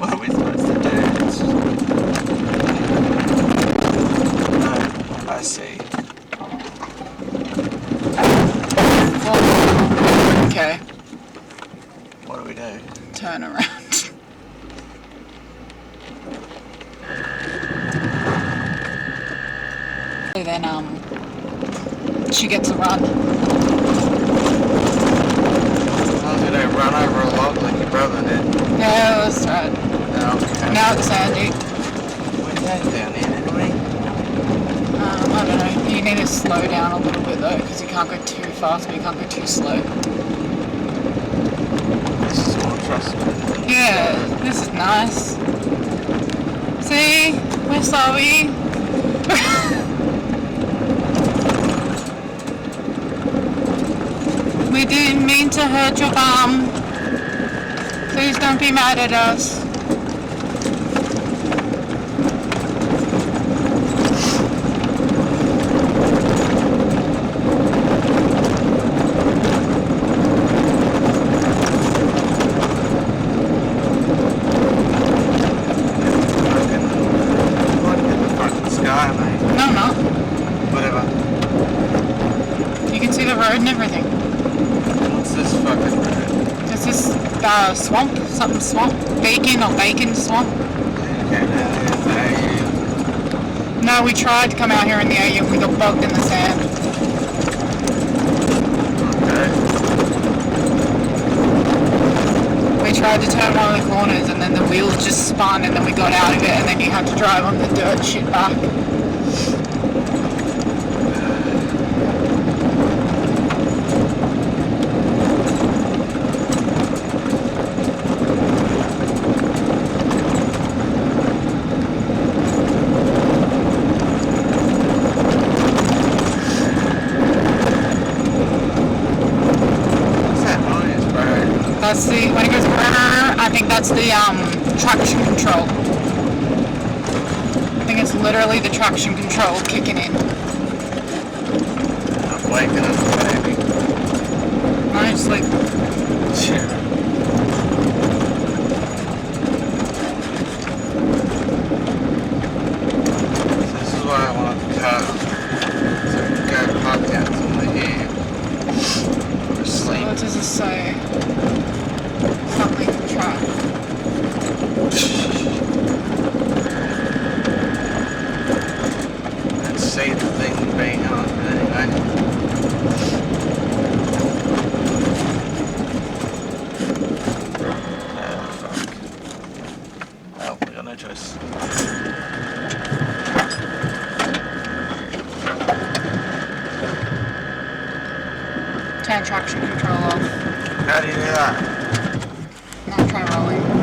What are we supposed to do? No, I see. Okay. What do we do? Turn around. Then she gets a run. I was gonna run over a log like your brother did. Yeah, that's right. No, okay. Now it's Sandy. We're going down here, didn't we? I don't know. You need to slow down a little bit though, because you can't go too fast, but you can't go too slow. This is more trustworthy. Yeah, this is nice. See? We're sorry. We didn't mean to hurt your bum. Please don't be mad at us. And everything. What's this fucking road? It's this swamp, something swamp, bacon swamp. Okay, No, we tried to come out here in the AU and we got bogged in the sand. Okay. We tried to turn one of the corners and then the wheels just spun and then we got out of it and then you had to drive on the dirt shit back. That's the, when it goes, I think that's the traction control. I think it's literally the traction control kicking in. I'm waking up, baby. No, just like... Sure. This is why I want the car. So we can go podcasts over here. Or sleep. What does it say? Something track. Let's see the thing being on anyway. Fuck. Well, we got no choice. Turn traction control off. How do you do that? Now try rolling.